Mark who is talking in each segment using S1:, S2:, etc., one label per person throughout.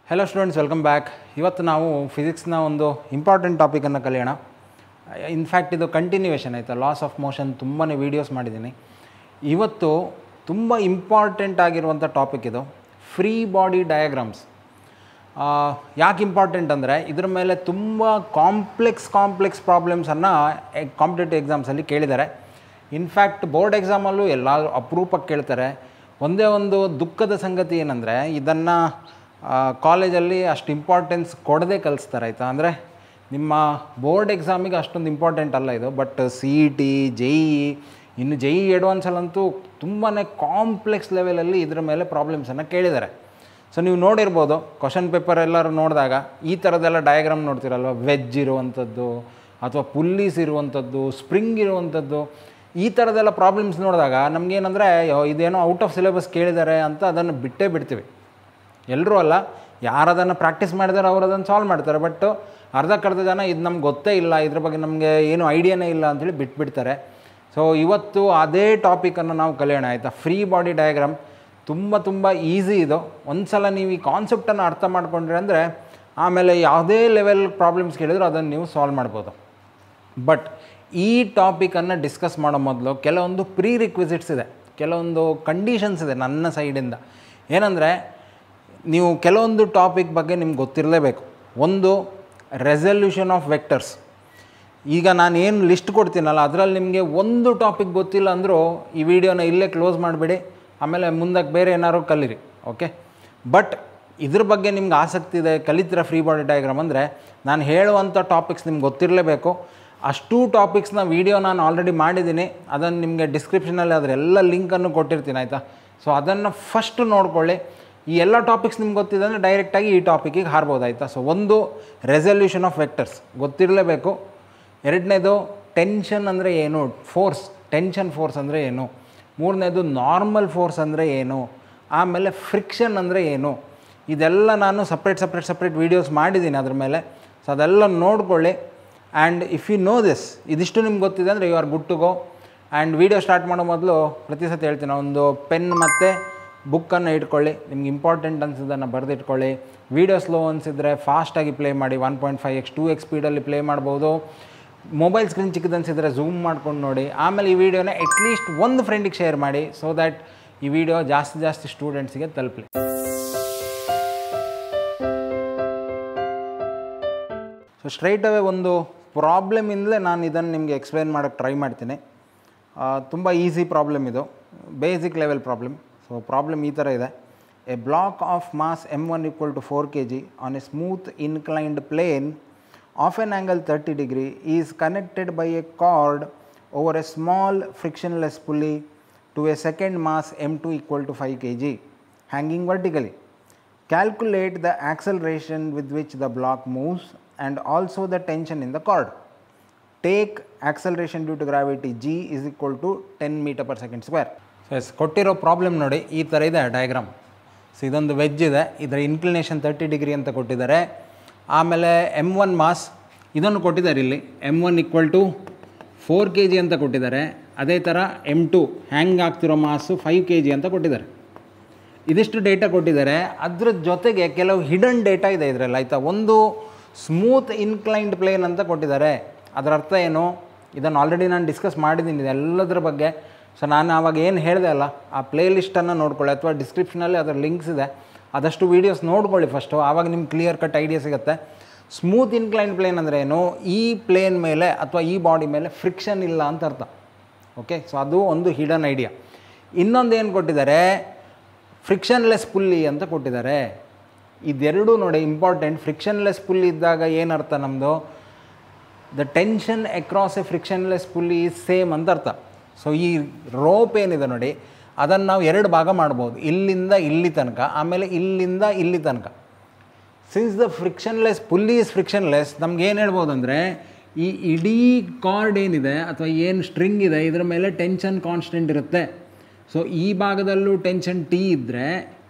S1: Hello students, welcome back. ಇವತ್ತು ನಾವು ಫಿಸಿಕ್ಸ್ನ ಒಂದು ಇಂಪಾರ್ಟೆಂಟ್ ಟಾಪಿಕನ್ನು ಕಲಿಯೋಣ. ಇನ್ಫ್ಯಾಕ್ಟ್ ಇದು ಕಂಟಿನ್ಯೂವೇಷನ್ ಆಯಿತಾ. ಲಾಸ್ ಆಫ್ ಮೋಷನ್ ತುಂಬಾ ವೀಡಿಯೋಸ್ ಮಾಡಿದ್ದೀನಿ. ಇವತ್ತು ತುಂಬ ಇಂಪಾರ್ಟೆಂಟ್ ಆಗಿರುವಂಥ ಟಾಪಿಕ್ ಇದು, ಫ್ರೀ ಬಾಡಿ ಡಯಾಗ್ರಾಮ್ಸ್. ಯಾಕೆ ಇಂಪಾರ್ಟೆಂಟ್ ಅಂದರೆ ಇದ್ರ ಮೇಲೆ ತುಂಬ ಕಾಂಪ್ಲೆಕ್ಸ್ ಪ್ರಾಬ್ಲಮ್ಸನ್ನು ಕಾಂಪಿಟೇಟಿವ್ ಎಕ್ಸಾಮ್ಸಲ್ಲಿ ಕೇಳಿದ್ದಾರೆ. ಇನ್ಫ್ಯಾಕ್ಟ್ ಬೋರ್ಡ್ ಎಕ್ಸಾಮಲ್ಲೂ ಎಲ್ಲ ಅಪರೂಪಕ್ಕೆ ಕೇಳ್ತಾರೆ. ಒಂದೇ ಒಂದು ದುಃಖದ ಸಂಗತಿ ಏನಂದರೆ ಇದನ್ನು ಕಾಲೇಜಲ್ಲಿ ಅಷ್ಟು ಇಂಪಾರ್ಟೆನ್ಸ್ ಕೊಡದೆ ಕಲಿಸ್ತಾರೆ ಆಯಿತಾ. ಅಂದರೆ ನಿಮ್ಮ ಬೋರ್ಡ್ ಎಕ್ಸಾಮಿಗೆ ಅಷ್ಟೊಂದು ಇಂಪಾರ್ಟೆಂಟ್ ಅಲ್ಲ ಇದು. ಬಟ್ CET, JEE, ಇನ್ನು JEE ಅಡ್ವಾನ್ಸಲ್ಲಂತೂ ತುಂಬಾ ಕಾಂಪ್ಲೆಕ್ಸ್ ಲೆವೆಲಲ್ಲಿ ಇದ್ರ ಮೇಲೆ ಪ್ರಾಬ್ಲಮ್ಸನ್ನು ಕೇಳಿದ್ದಾರೆ. ಸೊ ನೀವು ನೋಡಿರ್ಬೋದು ಕ್ವಶನ್ ಪೇಪರ್ ಎಲ್ಲರೂ ನೋಡಿದಾಗ ಈ ಥರದ್ದೆಲ್ಲ ಡಯಾಗ್ರಾಮ್ ನೋಡ್ತಿರಲ್ವ, ವೆಜ್ ಇರುವಂಥದ್ದು ಅಥವಾ ಪುಲ್ಲೀಸ್ ಇರುವಂಥದ್ದು, ಸ್ಪ್ರಿಂಗ್ ಇರುವಂಥದ್ದು, ಈ ಥರದ್ದೆಲ್ಲ ಪ್ರಾಬ್ಲಮ್ಸ್ ನೋಡಿದಾಗ ನಮಗೇನಂದರೆ ಇದೇನೋ ಔಟ್ ಆಫ್ ಸಿಲೆಬಸ್ ಕೇಳಿದ್ದಾರೆ ಅಂತ ಅದನ್ನು ಬಿಟ್ಟೇ ಬಿಡ್ತೀವಿ. ಎಲ್ಲರೂ ಅಲ್ಲ, ಯಾರು ಅದನ್ನು ಪ್ರಾಕ್ಟೀಸ್ ಮಾಡಿದಾರೆ ಅವರು ಅದನ್ನು ಸಾಲ್ವ್ ಮಾಡ್ತಾರೆ. ಬಟ್ ಅರ್ಧಕ್ಕರ್ಧ ಜನ ಇದು ನಮ್ಗೆ ಗೊತ್ತೇ ಇಲ್ಲ, ಇದ್ರ ಬಗ್ಗೆ ನಮಗೆ ಏನು ಐಡಿಯಾನೇ ಇಲ್ಲ ಅಂಥೇಳಿ ಬಿಟ್ಬಿಡ್ತಾರೆ. ಸೊ ಇವತ್ತು ಅದೇ ಟಾಪಿಕನ್ನು ನಾವು ಕಲಿಯೋಣ ಆಯಿತಾ. ಫ್ರೀ ಬಾಡಿ ಡಯಾಗ್ರಾಮ್ ತುಂಬ ಈಸಿ ಇದು. ಒಂದು ಸಲ ನೀವು ಈ ಕಾನ್ಸೆಪ್ಟನ್ನು ಅರ್ಥ ಮಾಡ್ಕೊಂಡ್ರೆ ಅಂದರೆ ಆಮೇಲೆ ಯಾವುದೇ ಲೆವೆಲ್ ಪ್ರಾಬ್ಲಮ್ಸ್ ಕೇಳಿದ್ರು ಅದನ್ನು ನೀವು ಸಾಲ್ವ್ ಮಾಡ್ಬೋದು. ಬಟ್ ಈ ಟಾಪಿಕನ್ನು ಡಿಸ್ಕಸ್ ಮಾಡೋ ಮೊದಲು ಕೆಲವೊಂದು ಪ್ರೀ ರಿಕ್ವಿಸಿಟ್ಸ್ ಇದೆ, ಕೆಲವೊಂದು ಕಂಡೀಷನ್ಸ್ ಇದೆ ನನ್ನ ಸೈಡಿಂದ. ಏನಂದರೆ ನೀವು ಕೆಲವೊಂದು ಟಾಪಿಕ್ ಬಗ್ಗೆ ನಿಮ್ಗೆ ಗೊತ್ತಿರಲೇಬೇಕು. ಒಂದು, ರೆಸಲ್ಯೂಷನ್ ಆಫ್ ವೆಕ್ಟರ್ಸ್. ಈಗ ನಾನು ಏನು ಲಿಸ್ಟ್ ಕೊಡ್ತೀನಲ್ಲ ಅದರಲ್ಲಿ ನಿಮಗೆ ಒಂದು ಟಾಪಿಕ್ ಗೊತ್ತಿಲ್ಲ ಅಂದರೂ ಈ ವಿಡಿಯೋನ ಇಲ್ಲೇ ಕ್ಲೋಸ್ ಮಾಡಿಬಿಡಿ, ಆಮೇಲೆ ಮುಂದಕ್ಕೆ ಬೇರೆ ಏನಾದ್ರು ಕಲೀರಿ. ಓಕೆ. ಬಟ್ ಇದ್ರ ಬಗ್ಗೆ ನಿಮ್ಗೆ ಆಸಕ್ತಿ ಇದೆ, ಕಲಿತೀರ ಫ್ರೀ ಬಾಡಿ ಡಯಾಗ್ರಾಮ್ ಅಂದರೆ ನಾನು ಹೇಳುವಂಥ ಟಾಪಿಕ್ಸ್ ನಿಮ್ಗೆ ಗೊತ್ತಿರಲೇಬೇಕು. ಅಷ್ಟೂ ಟಾಪಿಕ್ಸ್ನ ವೀಡಿಯೋ ನಾನು ಆಲ್ರೆಡಿ ಮಾಡಿದ್ದೀನಿ, ಅದನ್ನು ನಿಮಗೆ ಡಿಸ್ಕ್ರಿಪ್ಷನಲ್ಲಿ ಅದರೆಲ್ಲ ಲಿಂಕನ್ನು ಕೊಟ್ಟಿರ್ತೀನಿ ಆಯಿತಾ. ಸೊ ಅದನ್ನು ಫಸ್ಟ್ ನೋಡ್ಕೊಳ್ಳಿ. ಈ ಎಲ್ಲ ಟಾಪಿಕ್ಸ್ ನಿಮ್ಗೆ ಗೊತ್ತಿದೆ ಅಂದರೆ ಡೈರೆಕ್ಟಾಗಿ ಈ ಟಾಪಿಕಿಗೆ ಹಾರ್ಬೋದಾಯ್ತಾ. ಸೊ ಒಂದು, ರೆಸಲ್ಯೂಷನ್ ಆಫ್ ವೆಕ್ಟರ್ಸ್ ಗೊತ್ತಿರಲೇಬೇಕು. ಎರಡನೇದು, ಟೆನ್ಷನ್ ಅಂದರೆ ಏನು, ಫೋರ್ಸ್, ಟೆನ್ಷನ್ ಫೋರ್ಸ್ ಅಂದರೆ ಏನು. ಮೂರನೇದು, ನಾರ್ಮಲ್ ಫೋರ್ಸ್ ಅಂದರೆ ಏನು. ಆಮೇಲೆ ಫ್ರಿಕ್ಷನ್ ಅಂದರೆ ಏನು. ಇದೆಲ್ಲ ನಾನು ಸಪ್ರೇಟ್ ವೀಡಿಯೋಸ್ ಮಾಡಿದ್ದೀನಿ ಅದ್ರ ಮೇಲೆ. ಸೊ ಅದೆಲ್ಲ ನೋಡ್ಕೊಳ್ಳಿ. And if you know this, ಇದಿಷ್ಟು ನಿಮ್ಗೆ ಗೊತ್ತಿದೆ ಅಂದರೆ you are good to go. And video start ಮಾಡೋ ಮೊದಲು ಪ್ರತಿ ಸತಿ ಹೇಳ್ತೀನಿ, ಒಂದು ಪೆನ್ ಮತ್ತು ಬುಕ್ಕನ್ನು ಇಟ್ಕೊಳ್ಳಿ. ನಿಮ್ಗೆ ಇಂಪಾರ್ಟೆಂಟ್ ಅನಿಸಿದ್ದನ್ನು ಬರೆದಿಟ್ಕೊಳ್ಳಿ. ವೀಡಿಯೋ ಸ್ಲೋ ಅನಿಸಿದರೆ ಫಾಸ್ಟಾಗಿ ಪ್ಲೇ ಮಾಡಿ, 1.5x 2x ಸ್ಪೀಡಲ್ಲಿ ಪ್ಲೇ ಮಾಡ್ಬೋದು. ಮೊಬೈಲ್ ಸ್ಕ್ರೀನ್ ಚಿಕ್ಕದನಿಸಿದರೆ ಝೂಮ್ ಮಾಡ್ಕೊಂಡು ನೋಡಿ. ಆಮೇಲೆ ಈ ವಿಡಿಯೋನ ಅಟ್ಲೀಸ್ಟ್ ಒಂದು ಫ್ರೆಂಡಿಗೆ ಶೇರ್ ಮಾಡಿ, ಸೊ ದ್ಯಾಟ್ ಈ ವಿಡಿಯೋ ಜಾಸ್ತಿ ಸ್ಟೂಡೆಂಟ್ಸಿಗೆ ತಲುಪಲಿ. ಸೊ ಸ್ಟ್ರೈಟ್ ಅವೇ ಒಂದು ಪ್ರಾಬ್ಲಮಿಂದಲೇ ನಾನು ಇದನ್ನು ನಿಮಗೆ ಎಕ್ಸ್ಪ್ಲೈನ್ ಮಾಡೋಕ್ಕೆ ಟ್ರೈ ಮಾಡ್ತೀನಿ. ತುಂಬ ಈಸಿ ಪ್ರಾಬ್ಲಮ್ ಇದು, basic level problem. So problem ಈ ಥರ ಇದೆ. A block of mass m1 = 4 kg on a smooth inclined plane of an angle 30 degree is connected by a cord over a small frictionless pulley to a second mass m2 = 5 kg hanging vertically. Calculate the acceleration with which the block moves and also the tension in the cord. Take acceleration due to gravity g is equal to 10 m/s². S, ಕೊಟ್ಟಿರೋ problem ನೋಡಿ ಈ ಥರ ಇದೆ diagram. So ಇದೊಂದು veg ಇದೆ, ಇದರ inclination 30 degree ಅಂತ ಕೊಟ್ಟಿದ್ದಾರೆ. ಆಮೇಲೆ m1 ಮಾಸ್ ಇದನ್ನು ಕೊಟ್ಟಿದ್ದಾರೆ. ಇಲ್ಲಿ m1 = 4 kg ಅಂತ ಕೊಟ್ಟಿದ್ದಾರೆ. ಅದೇ ಥರ m2 ಹ್ಯಾಂಗ್ ಆಗ್ತಿರೋ ಮಾಸು 5 kg ಅಂತ ಕೊಟ್ಟಿದ್ದಾರೆ. ಇದಿಷ್ಟು ಡೇಟಾ ಕೊಟ್ಟಿದ್ದಾರೆ. ಅದ್ರ ಜೊತೆಗೆ ಕೆಲವು ಹಿಡನ್ ಡೇಟಾ ಇದೆ ಇದರಲ್ಲಿ ಆಯಿತಾ. ಒಂದು, ಸ್ಮೂತ್ ಇನ್ಕ್ಲೈನ್ಡ್ ಪ್ಲೇನ್ ಅಂತ ಕೊಟ್ಟಿದ್ದಾರೆ. ಅದರ ಅರ್ಥ ಏನು, ಇದನ್ನು ಆಲ್ರೆಡಿ ನಾನು ಡಿಸ್ಕಸ್ ಮಾಡಿದ್ದೀನಿ ಇದೆಲ್ಲದರ ಬಗ್ಗೆ. ಸೊ ನಾನು ಆವಾಗ ಏನು ಹೇಳಿದೆ ಅಲ್ಲ, ಆ ಪ್ಲೇ ಲಿಸ್ಟನ್ನು ನೋಡ್ಕೊಳ್ಳಿ, ಅಥವಾ ಡಿಸ್ಕ್ರಿಪ್ಷನಲ್ಲಿ ಅದರ ಲಿಂಕ್ಸ್ ಇದೆ, ಆದಷ್ಟು ವೀಡಿಯೋಸ್ ನೋಡ್ಕೊಳ್ಳಿ ಫಸ್ಟು, ಆವಾಗ ನಿಮ್ಗೆ ಕ್ಲಿಯರ್ ಕಟ್ ಐಡಿಯಾ ಸಿಗುತ್ತೆ. ಸ್ಮೂತ್ ಇನ್ಕ್ಲೈನ್ಡ್ ಪ್ಲೇನ್ ಅಂದರೆ ಏನು, ಈ ಪ್ಲೇನ್ ಮೇಲೆ ಅಥವಾ ಈ ಬಾಡಿ ಮೇಲೆ ಫ್ರಿಕ್ಷನ್ ಇಲ್ಲ ಅಂತ ಅರ್ಥ. ಓಕೆ. ಸೊ ಅದು ಒಂದು ಹಿಡನ್ ಐಡಿಯಾ. ಇನ್ನೊಂದು ಏನು ಕೊಟ್ಟಿದ್ದಾರೆ, ಫ್ರಿಕ್ಷನ್ಲೆಸ್ ಪುಲ್ಲಿ ಅಂತ ಕೊಟ್ಟಿದ್ದಾರೆ. ಇದೆರಡೂ ನೋಡಿ ಇಂಪಾರ್ಟೆಂಟ್. ಫ್ರಿಕ್ಷನ್ಲೆಸ್ ಪುಲ್ಲಿ ಇದ್ದಾಗ ಏನರ್ಥ ನಮ್ಮದು, the tension across a frictionless pulley is same ಅಂತ ಅರ್ಥ. ಸೊ ಈ ರೋಪ್ ಏನಿದೆ ನೋಡಿ ಅದನ್ನು ನಾವು ಎರಡು ಭಾಗ ಮಾಡ್ಬೋದು, ಇಲ್ಲಿಂದ ಇಲ್ಲಿ ತನಕ, ಆಮೇಲೆ ಇಲ್ಲಿಂದ ಇಲ್ಲಿ ತನಕ. Since the frictionless pulley is frictionless, ನಮ್ಗೆ ಏನು ಹೇಳ್ಬೋದು ಅಂದರೆ ಈ ಇಡೀ ಕಾರ್ಡ್ ಏನಿದೆ ಅಥವಾ ಏನು ಸ್ಟ್ರಿಂಗ್ ಇದೆ ಇದರ ಮೇಲೆ ಟೆನ್ಷನ್ ಕಾನ್ಸ್ಟೆಂಟ್ ಇರುತ್ತೆ. ಸೊ ಈ ಭಾಗದಲ್ಲೂ ಟೆನ್ಷನ್ T ಇದ್ದರೆ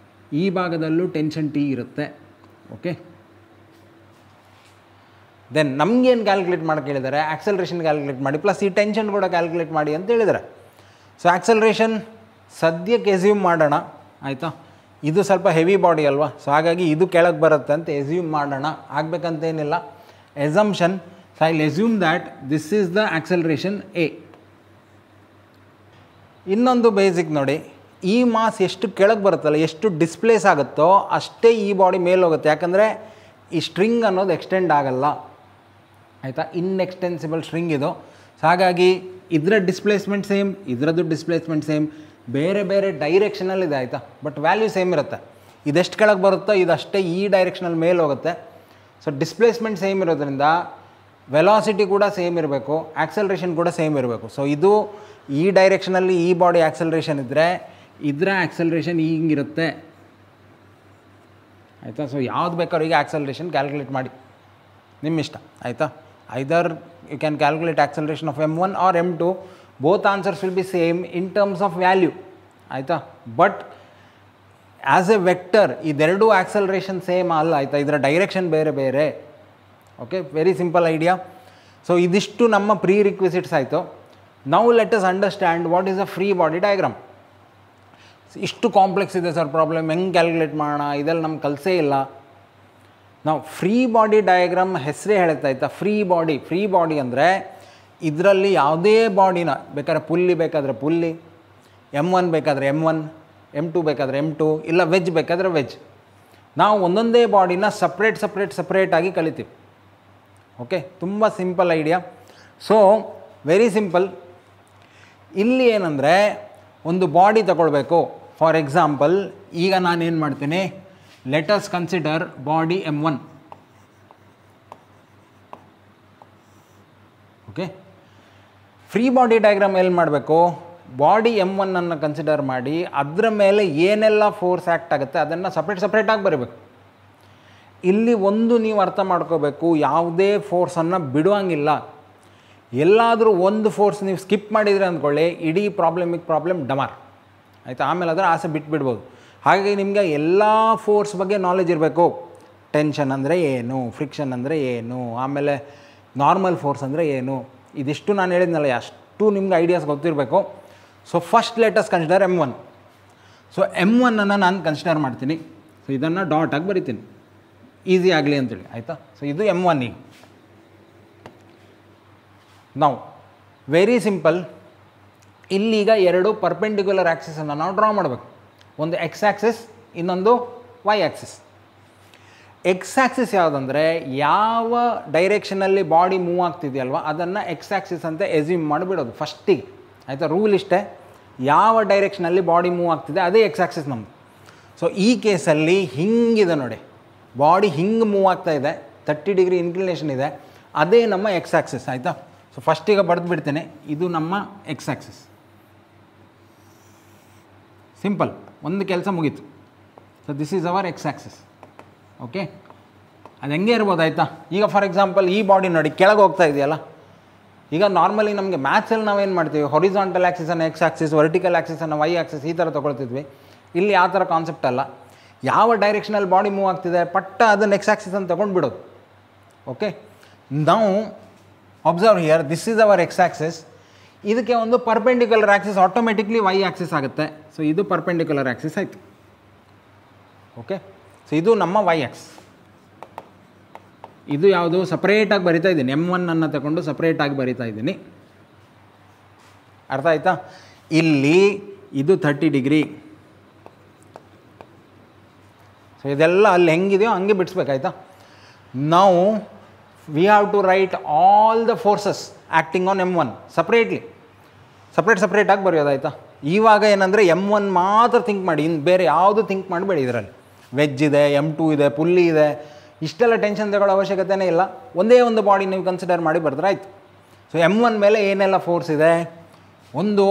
S1: ಈ ಭಾಗದಲ್ಲೂ ಟೆನ್ಷನ್ T ಇರುತ್ತೆ. ಓಕೆ. ದೆನ್ ನಮಗೇನು ಕ್ಯಾಲ್ಕುಲೇಟ್ ಮಾಡೋಕ್ಕೆ ಹೇಳಿದ್ದಾರೆ, ಆಕ್ಸಲರೇಷನ್ ಕ್ಯಾಲ್ಕುಲೇಟ್ ಮಾಡಿ, ಪ್ಲಸ್ ಈ ಟೆನ್ಷನ್ ಕೂಡ ಕ್ಯಾಲ್ಕುಲೇಟ್ ಮಾಡಿ ಅಂತ ಹೇಳಿದ್ದಾರೆ. ಸೊ ಆಕ್ಸಲರೇಷನ್ ಸದ್ಯಕ್ಕೆ ಎಸ್ಯೂಮ್ ಮಾಡೋಣ ಆಯಿತಾ. ಇದು ಸ್ವಲ್ಪ ಹೆವಿ ಬಾಡಿ ಅಲ್ವಾ, ಸೊ ಹಾಗಾಗಿ ಇದು ಕೆಳಗೆ ಬರುತ್ತೆ ಅಂತ ಎಸ್ಯೂಮ್ ಮಾಡೋಣ. ಆಗಬೇಕಂತೇನಿಲ್ಲ, assumption. So I will assume that this is the acceleration a. ಇನ್ನೊಂದು ಬೇಸಿಕ್ ನೋಡಿ, ಈ ಮಾಸ್ ಎಷ್ಟು ಕೆಳಗೆ ಬರುತ್ತಲ್ಲ, ಎಷ್ಟು ಡಿಸ್ಪ್ಲೇಸ್ ಆಗುತ್ತೋ ಅಷ್ಟೇ ಈ ಬಾಡಿ ಮೇಲೆ ಹೋಗುತ್ತೆ. ಯಾಕಂದರೆ ಈ ಸ್ಟ್ರಿಂಗ್ ಅನ್ನೋದು ಎಕ್ಸ್ಟೆಂಡ್ ಆಗಲ್ಲ, ಆಯಿತಾ. ಇನ್ಎಕ್ಸ್ಟೆನ್ಸಿಬಲ್ ಸ್ಟ್ರಿಂಗ್ ಇದು. ಸೊ ಹಾಗಾಗಿ ಇದರ ಡಿಸ್ಪ್ಲೇಸ್ಮೆಂಟ್ ಸೇಮ್, ಇದರದ್ದು ಡಿಸ್ಪ್ಲೇಸ್ಮೆಂಟ್ ಸೇಮ್, ಬೇರೆ ಬೇರೆ ಡೈರೆಕ್ಷನಲ್ಲಿದೆ, ಆಯಿತಾ. ಬಟ್ ವ್ಯಾಲ್ಯೂ ಸೇಮ್ ಇರುತ್ತೆ. ಇದೆಷ್ಟು ಕೆಳಗೆ ಬರುತ್ತೋ ಇದಷ್ಟೇ ಈ ಡೈರೆಕ್ಷನಲ್ಲಿ ಮೇಲೆ ಹೋಗುತ್ತೆ. ಸೊ ಡಿಸ್ಪ್ಲೇಸ್ಮೆಂಟ್ ಸೇಮ್ ಇರೋದ್ರಿಂದ ವೆಲಾಸಿಟಿ ಕೂಡ ಸೇಮ್ ಇರಬೇಕು, ಆಕ್ಸಲರೇಷನ್ ಕೂಡ ಸೇಮ್ ಇರಬೇಕು. ಸೊ ಇದು ಈ ಡೈರೆಕ್ಷನಲ್ಲಿ ಈ ಬಾಡಿ ಆಕ್ಸಲರೇಷನ್ ಇದ್ದರೆ ಇದರ ಆಕ್ಸಲರೇಷನ್ ಹಿಂಗಿರುತ್ತೆ, ಆಯಿತಾ. ಸೊ ಯಾವ್ದು ಬೇಕಾದ್ರೂ ಈಗ ಆಕ್ಸಲರೇಷನ್ ಕ್ಯಾಲ್ಕುಲೇಟ್ ಮಾಡಿ, ನಿಮ್ಮ ಇಷ್ಟ, ಆಯಿತಾ. Either you can calculate acceleration of m1 or m2. Both answers will be same in terms of value, ಆಯಿತಾ. ಬಟ್ ಆ್ಯಸ್ ಎ ವೆಕ್ಟರ್ ಇದೆರಡೂ ಆಕ್ಸಲರೇಷನ್ ಸೇಮ್ ಅಲ್ಲ, ಆಯಿತಾ. ಇದರ ಡೈರೆಕ್ಷನ್ ಬೇರೆ ಬೇರೆ. Okay, very simple idea. So ಇದಿಷ್ಟು ನಮ್ಮ ಪ್ರೀ ರಿಕ್ವಿಸಿಟ್ಸ್ ಆಯಿತು. Now let us understand what is a free body diagram. ಇಷ್ಟು ಕಾಂಪ್ಲೆಕ್ಸ್ ಇದೆ ಸರ್ ಪ್ರಾಬ್ಲಮ್, ಹೆಂಗೆ ಕ್ಯಾಲ್ಕುಲೇಟ್ ಮಾಡೋಣ, ಇದೆಲ್ಲ ನಮ್ಗೆ ಕಲಿಸೇ ಇಲ್ಲ. ನಾವು ಫ್ರೀ ಬಾಡಿ ಡಯಾಗ್ರಾಮ್ ಹೆಸರೇ ಹೇಳುತ್ತೆ, ಆಯಿತಾ. ಫ್ರೀ ಬಾಡಿ ಅಂದರೆ ಇದರಲ್ಲಿ ಯಾವುದೇ ಬಾಡಿನ ಬೇಕಾದ್ರೆ ಬೇಕಾದರೆ ಪುಲ್ಲಿ, m1 ಬೇಕಾದರೆ m1, m2 ಬೇಕಾದರೆ m2, ಇಲ್ಲ ವೆಜ್ ಬೇಕಾದರೆ ವೆಜ್. ನಾವು ಒಂದೊಂದೇ ಬಾಡಿನ ಸಪ್ರೇಟಾಗಿ ಕಲಿತೀವಿ. ಓಕೆ, ತುಂಬ simple idea. So very simple. ಇಲ್ಲಿ ಏನಂದರೆ ಒಂದು ಬಾಡಿ ತಗೊಳ್ಬೇಕು. ಫಾರ್ ಎಕ್ಸಾಂಪಲ್ ಈಗ ನಾನೇನು ಮಾಡ್ತೀನಿ, let us consider body m1. Okay, free body diagram ಎಲ್ಲಿ ಮಾಡಬೇಕು, ಬಾಡಿ m1 ಅನ್ನು ಕನ್ಸಿಡರ್ ಮಾಡಿ ಅದರ ಮೇಲೆ ಏನೆಲ್ಲ ಫೋರ್ಸ್ ಆ್ಯಕ್ಟ್ ಆಗುತ್ತೆ ಅದನ್ನು ಸಪ್ರೇಟಾಗಿ ಬರೀಬೇಕು. ಇಲ್ಲಿ ಒಂದು ನೀವು ಅರ್ಥ ಮಾಡ್ಕೋಬೇಕು, ಯಾವುದೇ ಫೋರ್ಸನ್ನು ಬಿಡುವಂಗಿಲ್ಲ. ಎಲ್ಲಾದರೂ ಒಂದು ಫೋರ್ಸ್ ನೀವು ಸ್ಕಿಪ್ ಮಾಡಿದರೆ ಅಂದ್ಕೊಳ್ಳಿ, ಇಡೀ ಪ್ರಾಬ್ಲಮ್ ಡಮಾರ್, ಆಯಿತಾ. ಆಮೇಲೆ ಅದರ ಆಸೆ ಬಿಟ್ಬಿಡ್ಬೋದು. ಹಾಗಾಗಿ ನಿಮಗೆ ಎಲ್ಲ ಫೋರ್ಸ್ ಬಗ್ಗೆ ನಾಲೆಜ್ ಇರಬೇಕು. ಟೆನ್ಷನ್ ಅಂದರೆ ಏನು, ಫ್ರಿಕ್ಷನ್ ಅಂದರೆ ಏನು, ಆಮೇಲೆ ನಾರ್ಮಲ್ ಫೋರ್ಸ್ ಅಂದರೆ ಏನು, ಇದಿಷ್ಟು ನಾನು ಹೇಳಿದ್ನಲ್ಲ, ಅಷ್ಟು ನಿಮ್ಗೆ ಐಡಿಯಾಸ್ ಗೊತ್ತಿರಬೇಕು. So first let us consider m1. So m1 ಅನ್ನು ನಾನು ಕನ್ಸಿಡರ್ ಮಾಡ್ತೀನಿ. ಸೊ ಇದನ್ನು ಡಾಟಾಗಿ ಬರಿತೀನಿ, ಈಸಿ ಆಗಲಿ ಅಂತೇಳಿ, ಆಯಿತಾ. ಸೊ ಇದು m1. ಈಗ ನಾವು ವೆರಿ ಸಿಂಪಲ್, ಇಲ್ಲೀಗ ಎರಡು ಪರ್ಪೆಂಡಿಕ್ಯುಲರ್ ಆ್ಯಕ್ಸಿಸನ್ನು ನಾವು ಡ್ರಾ ಮಾಡಬೇಕು. ಒಂದು ಎಕ್ಸ್ ಆ್ಯಕ್ಸಿಸ್, ಇನ್ನೊಂದು ವೈ ಆ್ಯಕ್ಸಿಸ್. ಎಕ್ಸ್ ಆ್ಯಕ್ಸಿಸ್ ಯಾವುದಂದರೆ ಯಾವ ಡೈರೆಕ್ಷನಲ್ಲಿ ಬಾಡಿ ಮೂವ್ ಆಗ್ತಿದೆಯಲ್ವ ಅದನ್ನು ಎಕ್ಸ್ ಆ್ಯಕ್ಸಿಸ್ ಅಂತ ಎಸ್ಯೂಮ್ ಮಾಡಿಬಿಡೋದು ಫಸ್ಟಿಗೆ, ಆಯಿತಾ. ರೂಲ್ ಇಷ್ಟೇ, ಯಾವ ಡೈರೆಕ್ಷನಲ್ಲಿ ಬಾಡಿ ಮೂವ್ ಆಗ್ತಿದೆ ಅದೇ ಎಕ್ಸ್ ಆ್ಯಕ್ಸಿಸ್ ನಮ್ಮದು. ಸೊ ಈ ಕೇಸಲ್ಲಿ ಹಿಂಗಿದೆ ನೋಡಿ, ಬಾಡಿ ಹಿಂಗೆ ಮೂವ್ ಆಗ್ತಾ ಇದೆ, 30 ಡಿಗ್ರಿ ಇನ್ಕ್ಲಿನೇಷನ್ ಇದೆ, ಅದೇ ನಮ್ಮ ಎಕ್ಸ್ ಆ್ಯಕ್ಸಿಸ್, ಆಯಿತಾ. ಸೊ ಫಸ್ಟಿಗೆ ಬರೆದು ಬಿಡ್ತೇನೆ, ಇದು ನಮ್ಮ ಎಕ್ಸ್ ಆ್ಯಕ್ಸಿಸ್. ಸಿಂಪಲ್, ಒಂದು ಕೆಲಸ ಮುಗೀತು. So this is our x Axis. Okay, ಅದು ಹೆಂಗೆ ಇರ್ಬೋದು, ಆಯಿತಾ. ಈಗ ಫಾರ್ ಎಕ್ಸಾಂಪಲ್ ಈ ಬಾಡಿ ನೋಡಿ ಕೆಳಗೆ ಹೋಗ್ತಾ ಇದೆಯಲ್ಲ. ಈಗ ನಾರ್ಮಲಿ ನಮಗೆ ಮ್ಯಾಥ್ಸಲ್ಲಿ ನಾವೇನು ಮಾಡ್ತೀವಿ, ಹೊರಿಜಾಂಟಲ್ ಆ್ಯಕ್ಸಿಸನ್ನು ಎಕ್ಸ್ ಆ್ಯಕ್ಸಿಸ್, ವರ್ಟಿಕಲ್ ಆ್ಯಕ್ಸಿಸನ್ನು ವೈ ಆ್ಯಕ್ಸಿಸ್ ಈ ಥರ ತೊಗೊಳ್ತಿದ್ವಿ. ಇಲ್ಲಿ ಆ ಥರ ಕಾನ್ಸೆಪ್ಟ್ ಅಲ್ಲ. ಯಾವ ಡೈರೆಕ್ಷನಲ್ಲಿ ಬಾಡಿ ಮೂವ್ ಆಗ್ತಿದೆ ಪಟ್ಟ ಅದನ್ನು ಎಕ್ಸ್ ಆ್ಯಕ್ಸಿಸ್ ಅಂತ ತೊಗೊಂಡು ಬಿಡೋದು. ಓಕೆ, ನಾವು observe here, this is our x axis. ಇದಕ್ಕೆ ಒಂದು perpendicular axis automatically y axis ಆಗುತ್ತೆ. ಸೊ ಇದು ಪರ್ಪೆಂಡಿಕ್ಯುಲರ್ ಆ್ಯಕ್ಸಿಸ್ ಆಯಿತು. ಓಕೆ, ಸೊ ಇದು ನಮ್ಮ ವೈ ಆ್ಯಕ್ಸಿಸ್. ಇದು ಯಾವುದು ಸಪ್ರೇಟಾಗಿ ಬರಿತಾ ಇದ್ದೀನಿ, m1 ಅನ್ನು ತಗೊಂಡು ಸಪ್ರೇಟಾಗಿ ಬರಿತಾ ಇದ್ದೀನಿ. ಅರ್ಥ ಆಯ್ತಾ. ಇಲ್ಲಿ ಇದು 30 ಡಿಗ್ರಿ. ಸೊ ಇದೆಲ್ಲ ಅಲ್ಲಿ ಹೆಂಗಿದೆಯೋ ಹಂಗೆ ಬಿಡಿಸ್ಬೇಕಾಯ್ತಾ. ನಾವು we have to write all the forces acting on m1 ಸಪ್ರೇಟಾಗಿ ಬರೆಯೋದಾಯ್ತಾ. ಇವಾಗ ಏನಂದರೆ m1 ಮಾತ್ರ ಥಿಂಕ್ ಮಾಡಿ, ಇನ್ನು ಬೇರೆ ಯಾವುದು ಥಿಂಕ್ ಮಾಡಬೇಡಿ. ಇದರಲ್ಲಿ ವೆಜ್ ಇದೆ, m2 ಇದೆ, ಪುಲ್ಲಿ ಇದೆ, ಇಷ್ಟೆಲ್ಲ ಟೆನ್ಷನ್ ತಗೊಳ್ಳೋ ಅವಶ್ಯಕತೆಯೇ ಇಲ್ಲ. ಒಂದೇ ಒಂದು ಬಾಡಿ ನೀವು ಕನ್ಸಿಡರ್ ಮಾಡಿ ಬರೆದ್ರೆ ಆಯಿತು. ಸೊ m1 ಮೇಲೆ ಏನೆಲ್ಲ ಫೋರ್ಸ್ ಇದೆ, ಒಂದು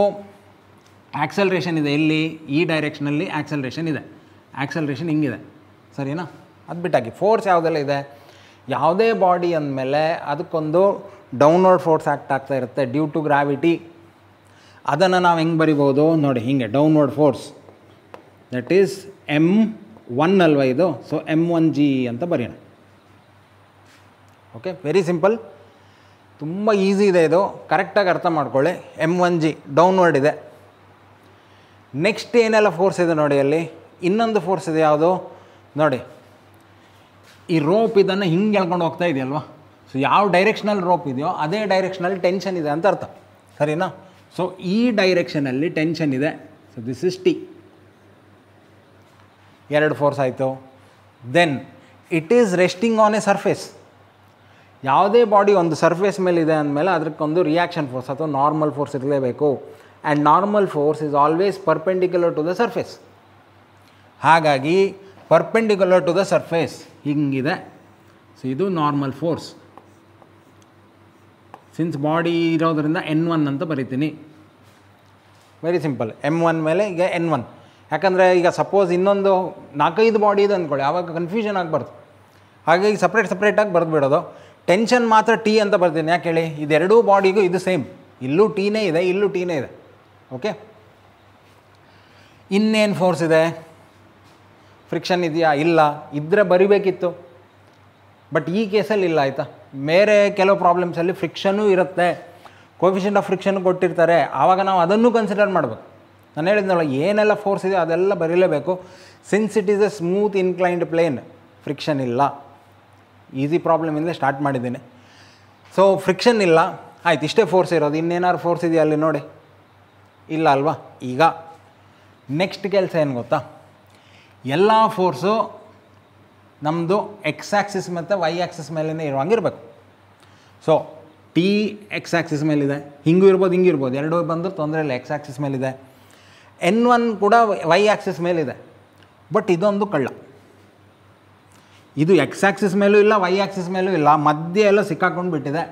S1: ಆಕ್ಸಲ್ರೇಷನ್ ಇದೆ, ಇಲ್ಲಿ ಈ ಡೈರೆಕ್ಷನಲ್ಲಿ ಆಕ್ಸಲ್ರೇಷನ್ ಇದೆ, ಆಕ್ಸಲ್ರೇಷನ್ ಹಿಂಗಿದೆ, ಸರಿನಾ. ಅದು ಬಿಟ್ಟಾಗಿ ಫೋರ್ಸ್ ಯಾವುದೆಲ್ಲ ಇದೆ, ಯಾವುದೇ ಬಾಡಿ ಅಂದಮೇಲೆ ಅದಕ್ಕೊಂದು ಡೌನ್ವರ್ಡ್ ಫೋರ್ಸ್ ಆ್ಯಕ್ಟ್ ಆಗ್ತಾ ಇರುತ್ತೆ ಡ್ಯೂ ಟು ಗ್ರಾವಿಟಿ. ಅದನ್ನು ನಾವು ಹೆಂಗೆ ಬರಿಬೋದು ನೋಡಿ, ಹೀಗೆ downward force that is m1 ಅಲ್ವಾ ಇದು. ಸೊ m1g ಅಂತ ಬರೆಯೋಣ. ಓಕೆ, ವೆರಿ ಸಿಂಪಲ್, ತುಂಬ ಈಸಿ ಇದೆ ಇದು, ಕರೆಕ್ಟಾಗಿ ಅರ್ಥ ಮಾಡ್ಕೊಳ್ಳಿ. m1g ಡೌನ್ವರ್ಡ್ ಇದೆ. ನೆಕ್ಸ್ಟ್ ಏನೆಲ್ಲ ಫೋರ್ಸ್ ಇದೆ ನೋಡಿ, ಅಲ್ಲಿ ಇನ್ನೊಂದು ಫೋರ್ಸ್ ಇದೆ ಯಾವುದು ನೋಡಿ, ಈ ರೋಪ್ ಇದನ್ನು ಹಿಂಗೆ ಎಳ್ಕೊಂಡು ಹೋಗ್ತಾ ಇದೆಯಲ್ವಾ, ಸೊ ಯಾವ ಡೈರೆಕ್ಷನಲ್ಲಿ ರೋಪ್ ಇದೆಯೋ ಅದೇ ಡೈರೆಕ್ಷನಲ್ಲಿ ಟೆನ್ಷನ್ ಇದೆ ಅಂತ ಅರ್ಥ, ಸರಿನಾ? ಸೊ ಈ ಡೈರೆಕ್ಷನಲ್ಲಿ ಟೆನ್ಷನ್ ಇದೆ, ಸೊ ದಿಸ್ ಇಸ್ ಟಿ. ಎರಡು ಫೋರ್ಸ್ ಆಯಿತು. Then it is resting on a surface. ಯಾವುದೇ ಬಾಡಿ ಒಂದು ಸರ್ಫೇಸ್ ಮೇಲೆ ಇದೆ ಅಂದಮೇಲೆ ಅದಕ್ಕೊಂದು ರಿಯಾಕ್ಷನ್ ಫೋರ್ಸ್ ಅಥವಾ ನಾರ್ಮಲ್ ಫೋರ್ಸ್ ಇರಲೇಬೇಕು. And normal force is always perpendicular to the surface. ಹಾಗಾಗಿ ಪರ್ಪೆಂಡಿಕ್ಯುಲರ್ ಟು ದ ಸರ್ಫೇಸ್ ಹಿಂಗಿದೆ. ಸೊ ಇದು ನಾರ್ಮಲ್ ಫೋರ್ಸ್. ಸಿನ್ಸ್ ಬಾಡಿ ಇರೋದರಿಂದ N1 ಅಂತ ಬರಿತೀನಿ. Very simple. M1 ಮೇಲೆ ಈಗ N1. ಯಾಕಂದರೆ ಈಗ ಸಪೋಸ್ ಇನ್ನೊಂದು 4-5 ಬಾಡಿ ಇದೆ ಅಂದ್ಕೊಳ್ಳಿ, ಆವಾಗ ಕನ್ಫ್ಯೂಷನ್ ಆಗಬಾರ್ದು. ಹಾಗಾಗಿ ಸಪ್ರೇಟಾಗಿ ಬರೆದುಬಿಡೋದು. ಟೆನ್ಷನ್ ಮಾತ್ರ ಟಿ ಅಂತ ಬರ್ತೀನಿ. ಯಾಕೆ ಹೇಳಿ, ಇದೆರಡೂ ಬಾಡಿಗೂ ಇದು ಸೇಮ್. ಇಲ್ಲೂ ಟೀನೇ ಇದೆ, ಇಲ್ಲೂ ಟೀನೇ ಇದೆ. ಓಕೆ, ಇನ್ನೇನು ಫೋರ್ಸ್ ಇದೆ? ಫ್ರಿಕ್ಷನ್ ಇದೆಯಾ? ಇಲ್ಲ. ಇದ್ದರೆ ಬರಿಬೇಕಿತ್ತು, ಬಟ್ ಈ ಕೇಸಲ್ಲಿ ಇಲ್ಲ. ಆಯಿತಾ, ಬೇರೆ ಕೆಲವು ಪ್ರಾಬ್ಲಮ್ಸಲ್ಲಿ ಫ್ರಿಕ್ಷನ್ನೂ ಇರುತ್ತೆ, ಕೋಎಫಿಷಿಯಂಟ್ ಆಫ್ ಫ್ರಿಕ್ಷನ್ ಕೊಟ್ಟಿರ್ತಾರೆ, ಆವಾಗ ನಾವು ಅದನ್ನು ಕನ್ಸಿಡರ್ ಮಾಡಬೇಕು. ನಾನು ಹೇಳಿದ್ನಲ್ಲ, ಏನೆಲ್ಲ ಫೋರ್ಸ್ ಇದೆ ಅದೆಲ್ಲ ಬರೀಲೇಬೇಕು. Since it is a smooth inclined plane, friction ಇಲ್ಲ. ಈಸಿ ಪ್ರಾಬ್ಲಮಿಂದ ಸ್ಟಾರ್ಟ್ ಮಾಡಿದ್ದೀನಿ. ಸೊ ಫ್ರಿಕ್ಷನ್ ಇಲ್ಲ, ಆಯ್ತು, ಇಷ್ಟೇ ಫೋರ್ಸ್ ಇರೋದು. ಇನ್ನೇನಾದ್ರು ಫೋರ್ಸ್ ಇದೆಯಾ ಅಲ್ಲಿ ನೋಡಿ? ಇಲ್ಲ ಅಲ್ವಾ? ಈಗ ನೆಕ್ಸ್ಟ್ ಕೆಲಸ ಏನು ಗೊತ್ತಾ, ಎಲ್ಲ ಫೋರ್ಸು ನಮ್ಮದು ಎಕ್ಸ್ ಆ್ಯಕ್ಸಿಸ್ ಮತ್ತು ವೈ ಆ್ಯಕ್ಸಿಸ್ ಮೇಲೇ ಇರುವಂಗಿರಬೇಕು. ಸೊ ಟಿ ಎಕ್ಸ್ ಆ್ಯಕ್ಸಿಸ್ ಮೇಲಿದೆ, ಹಿಂಗೂ ಇರ್ಬೋದು, ಹಿಂಗೂ ಇರ್ಬೋದು, ಎರಡೂ ಬಂದು ತೊಂದರೆ ಇಲ್ಲ. ಎಕ್ಸ್ ಆ್ಯಕ್ಸಿಸ್ ಮೇಲಿದೆ. N1 ಕೂಡ ವೈ ಆ್ಯಕ್ಸಿಸ್ ಮೇಲಿದೆ. ಬಟ್ ಇದೊಂದು ಕಳ್ಳ, ಇದು ಎಕ್ಸ್ ಆ್ಯಕ್ಸಿಸ್ ಮೇಲೂ ಇಲ್ಲ, ವೈ ಆ್ಯಕ್ಸಿಸ್ ಮೇಲೂ ಇಲ್ಲ, ಮಧ್ಯೆ ಎಲ್ಲ ಸಿಕ್ಕಾಕೊಂಡು ಬಿಟ್ಟಿದೆ.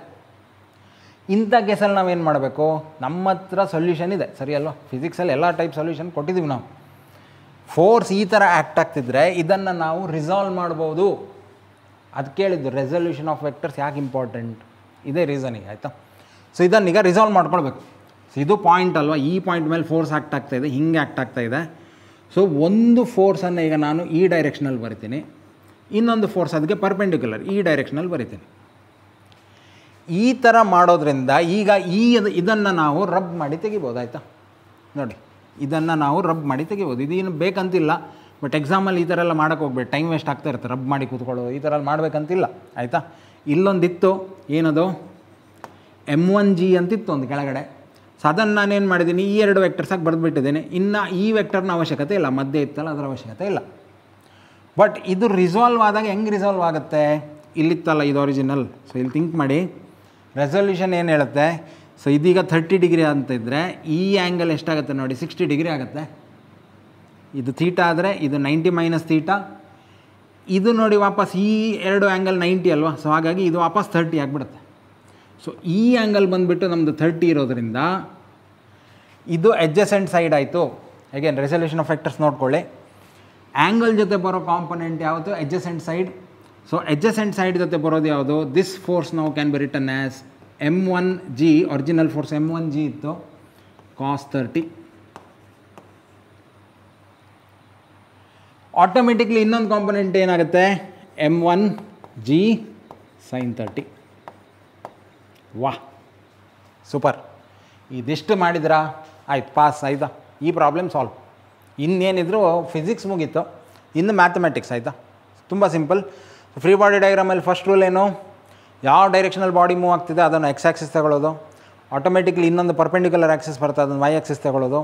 S1: ಇಂಥ ಕೇಸಲ್ಲಿ ನಾವೇನು ಮಾಡಬೇಕು? ನಮ್ಮ ಹತ್ರ ಸೊಲ್ಯೂಷನ್ ಇದೆ, ಸರಿ ಅಲ್ವಾ? ಫಿಸಿಕ್ಸಲ್ಲಿ ಎಲ್ಲ ಟೈಪ್ ಸೊಲ್ಯೂಷನ್ ಕೊಟ್ಟಿದ್ದೀವಿ ನಾವು. ಫೋರ್ಸ್ ಈ ಥರ ಆ್ಯಕ್ಟ್ ಆಗ್ತಿದ್ರೆ ಇದನ್ನು ನಾವು ರಿಸಾಲ್ವ್ ಮಾಡ್ಬೋದು. ಅದು ಕೇಳಿದ್ದು ರೆಸಲ್ಯೂಷನ್ ಆಫ್ ವೆಕ್ಟರ್ಸ್ ಯಾಕೆ ಇಂಪಾರ್ಟೆಂಟ್, ಇದೇ ರೀಸನಿಗೆ. ಆಯಿತಾ? ಸೊ ಇದನ್ನೀಗ ರಿಸಾಲ್ವ್ ಮಾಡ್ಕೊಳ್ಬೇಕು. ಸೊ ಇದು ಪಾಯಿಂಟ್ ಅಲ್ವಾ, ಈ ಪಾಯಿಂಟ್ ಮೇಲೆ ಫೋರ್ಸ್ ಆ್ಯಕ್ಟ್ ಆಗ್ತಾಯಿದೆ, ಹಿಂಗೆ ಆ್ಯಕ್ಟ್ ಆಗ್ತಾಯಿದೆ. ಸೊ ಒಂದು ಫೋರ್ಸನ್ನು ಈಗ ನಾನು ಈ ಡೈರೆಕ್ಷನಲ್ಲಿ ಬರಿತೀನಿ, ಇನ್ನೊಂದು ಫೋರ್ಸ್ ಅದಕ್ಕೆ ಪರ್ಪೆಂಡಿಕ್ಯುಲರ್ ಈ ಡೈರೆಕ್ಷನಲ್ಲಿ ಬರಿತೀನಿ. ಈ ಥರ ಮಾಡೋದ್ರಿಂದ ಈಗ ಇದನ್ನು ನಾವು ರಬ್ ಮಾಡಿ ತೆಗಿಬೋದು. ಆಯಿತಾ? ನೋಡಿ, ಇದನ್ನು ನಾವು ರಬ್ ಮಾಡಿ ತೆಗಿಬೋದು. ಇದೇನು ಬೇಕಂತಿಲ್ಲ, ಬಟ್ ಎಕ್ಸಾಮಲ್ಲಿ ಈ ಥರ ಎಲ್ಲ ಮಾಡೋಕ್ಕೆ ಹೋಗ್ಬೇಡಿ, ಟೈಮ್ ವೇಸ್ಟ್ ಆಗ್ತಾ ಇರುತ್ತೆ. ರಬ್ ಮಾಡಿ ಕೂತ್ಕೊಳ್ಳೋದು ಈ ಥರ ಎಲ್ಲ ಮಾಡಬೇಕಂತಿಲ್ಲ. ಆಯಿತಾ? ಇಲ್ಲೊಂದಿತ್ತು, ಏನದು M1G ಅಂತಿತ್ತು ಒಂದು ಕೆಳಗಡೆ. ಸೊ ಅದನ್ನು ನಾನೇನು ಮಾಡಿದ್ದೀನಿ, ಈ ಎರಡು ವೆಕ್ಟರ್ಸಾಗಿ ಬರೆದುಬಿಟ್ಟಿದ್ದೀನಿ. ಇನ್ನು ಈ ವೆಕ್ಟರ್ನ ಅವಶ್ಯಕತೆ ಇಲ್ಲ, ಮಧ್ಯೆ ಇತ್ತಲ್ಲ ಅದರ ಅವಶ್ಯಕತೆ ಇಲ್ಲ. ಬಟ್ ಇದು ರಿಸಾಲ್ವ್ ಆದಾಗ ಹೆಂಗೆ ರಿಸಾಲ್ವ್ ಆಗುತ್ತೆ? ಇಲ್ಲಿತ್ತಲ್ಲ ಇದು ಒರಿಜಿನಲ್. ಸೊ ಇಲ್ಲಿ ಥಿಂಕ್ ಮಾಡಿ, ರೆಸಲ್ಯೂಷನ್ ಏನು ಹೇಳುತ್ತೆ? ಸೊ ಇದೀಗ 30 ಡಿಗ್ರಿ ಅಂತಿದ್ದರೆ ಈ ಆ್ಯಂಗಲ್ ಎಷ್ಟಾಗುತ್ತೆ ನೋಡಿ, 60 ಡಿಗ್ರಿ ಆಗುತ್ತೆ. ಇದು ಥೀಟಾ ಆದರೆ ಇದು 90 ಮೈನಸ್ ಥೀಟಾ. ಇದು ನೋಡಿ ವಾಪಸ್ ಈ ಎರಡು ಆ್ಯಂಗಲ್ 90 ಅಲ್ವಾ, ಸೊ ಹಾಗಾಗಿ ಇದು ವಾಪಸ್ 30 ಆಗಿಬಿಡುತ್ತೆ. ಸೊ ಈ ಆ್ಯಂಗಲ್ ಬಂದುಬಿಟ್ಟು ನಮ್ಮದು 30 ಇರೋದ್ರಿಂದ ಇದು ಎಡ್ಜಸೆಂಟ್ ಸೈಡ್ ಆಯಿತು. ಅಗೇನ್ ರೆಸಲ್ಯೂಷನ್ ಆಫ್ ವೆಕ್ಟರ್ಸ್ ನೋಡ್ಕೊಳ್ಳಿ. ಆ್ಯಂಗಲ್ ಜೊತೆ ಬರೋ ಕಾಂಪೊನೆಂಟ್ ಯಾವುದು? Adjacent side. So adjacent side ಜೊತೆ ಬರೋದು ಯಾವುದು? ದಿಸ್ ಫೋರ್ಸ್ ನಾವು can be return as M1G. Original force M1G ಇತ್ತು, cos 30. ಆಟೋಮೆಟಿಕ್ಲಿ ಇನ್ನೊಂದು ಕಾಂಪೊನೆಂಟ್ ಏನಾಗುತ್ತೆ? M1G sin 30. ವಾಹ್, ಸೂಪರ್. ಇದಿಷ್ಟು ಮಾಡಿದ್ರಾ? ಆಯ್ತು, ಪಾಸ್ ಆಯಿತಾ? ಈ ಪ್ರಾಬ್ಲಮ್ ಸಾಲ್ವ್. ಇನ್ನೇನಿದ್ರು ಫಿಸಿಕ್ಸ್ ಮುಗೀತು, ಇನ್ನು ಮ್ಯಾಥಮೆಟಿಕ್ಸ್. ಆಯಿತಾ? ತುಂಬ ಸಿಂಪಲ್. ಫ್ರೀ ಬಾಡಿ ಡಯಾಗ್ರಾಮಲ್ಲಿ ಫಸ್ಟ್ ರೂಲ್ ಏನು? ಯಾವ ಡೈರೆಕ್ಷನಲ್ಲಿ ಬಾಡಿ ಮೂವ್ ಆಗ್ತಿದೆ ಅದನ್ನು ಎಕ್ಸ್ ಆ್ಯಕ್ಸಿಸ್ ತಗೊಳ್ಳೋದು. ಆಟೋಮೆಟಿಕ್ಲಿ ಇನ್ನೊಂದು ಪರ್ಪೆಂಡಿಕ್ಯುಲರ್ ಆ್ಯಕ್ಸಿಸ್ ಬರ್ತದೆ, ಅದನ್ನು ವೈ ಆ್ಯಕ್ಸಿಸ್ ತಗೊಳ್ಳೋದು.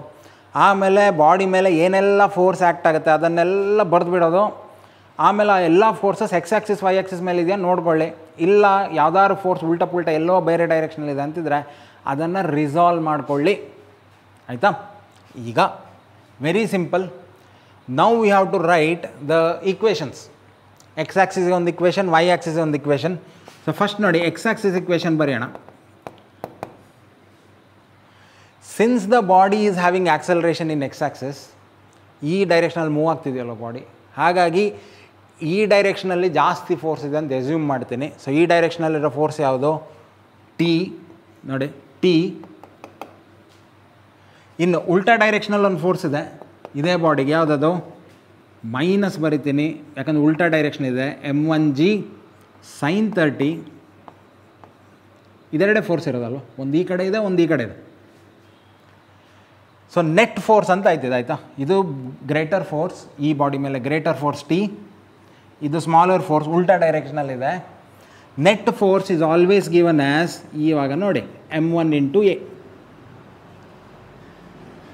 S1: ಆಮೇಲೆ ಬಾಡಿ ಮೇಲೆ ಏನೆಲ್ಲ ಫೋರ್ಸ್ ಆ್ಯಕ್ಟ್ ಆಗುತ್ತೆ ಅದನ್ನೆಲ್ಲ ಬರೆದು ಬಿಡೋದು. ಆಮೇಲೆ ಆ ಎಲ್ಲ forces x axis y axis ಮೇಲೆ ಇದೆಯಾ ನೋಡ್ಕೊಳ್ಳಿ. ಇಲ್ಲ ಯಾವ್ದಾದ್ರು ಫೋರ್ಸ್ ಉಲ್ಟಾ ಪುಲ್ಟಾ ಎಲ್ಲೋ ಬೇರೆ ಡೈರೆಕ್ಷನಲ್ಲಿದೆ ಅಂತಿದ್ರೆ ಅದನ್ನು ರಿಸಾಲ್ವ್ ಮಾಡ್ಕೊಳ್ಳಿ. ಆಯಿತಾ? ಈಗ very simple. Now we have to write the equations. X ಆ್ಯಕ್ಸಿಸ್ಗೆ ಒಂದು ಇಕ್ವೇಷನ್, ವೈ ಆ್ಯಕ್ಸಿಸ್ಗೆ ಒಂದು ಇಕ್ವೇಷನ್. ಸೊ ಫಸ್ಟ್ ನೋಡಿ, ಎಕ್ಸ್ ಆ್ಯಕ್ಸಿಸ್ ಇಕ್ವೇಷನ್ ಬರೆಯೋಣ. Since the body is having acceleration in x axis, ಈ ಡೈರೆಕ್ಷನಲ್ಲಿ ಮೂವ್ ಆಗ್ತಿದೆಯಲ್ಲ ಬಾಡಿ, ಹಾಗಾಗಿ ಈ ಡೈರೆಕ್ಷನಲ್ಲಿ ಜಾಸ್ತಿ ಫೋರ್ಸ್ ಇದೆ ಅಂತ ಎಸ್ಯೂಮ್ ಮಾಡ್ತೀನಿ. ಸೊ ಈ ಡೈರೆಕ್ಷನಲ್ಲಿರೋ ಫೋರ್ಸ್ ಯಾವುದು? ಟಿ. ನೋಡಿ ಟಿ. ಇನ್ನು ಉಲ್ಟಾ ಡೈರೆಕ್ಷನಲ್ಲಿ ಒಂದು ಫೋರ್ಸ್ ಇದೆ ಇದೇ ಬಾಡಿಗೆ, ಯಾವುದದು? ಮೈನಸ್ ಬರಿತೀನಿ, ಯಾಕಂದರೆ ಉಲ್ಟಾ ಡೈರೆಕ್ಷನ್ ಇದೆ. M1G sin 30. ಇದೆರಡೇ ಫೋರ್ಸ್ ಇರೋದಲ್ವ, ಒಂದು ಈ ಕಡೆ ಇದೆ, ಒಂದು ಈ ಕಡೆ ಇದೆ. ಸೊ ನೆಟ್ ಫೋರ್ಸ್ ಅಂತ ಆಯ್ತಿದೆ ಆಯಿತಾ. ಇದು ಗ್ರೇಟರ್ ಫೋರ್ಸ್, ಈ ಬಾಡಿ ಮೇಲೆ ಗ್ರೇಟರ್ ಫೋರ್ಸ್ ಟಿ, ಇದು ಸ್ಮಾಲರ್ ಫೋರ್ಸ್ ಉಲ್ಟಾ ಡೈರೆಕ್ಷನಲ್ಲಿದೆ. Net force is always given as, ಇವಾಗ ನೋಡಿ m1 into a,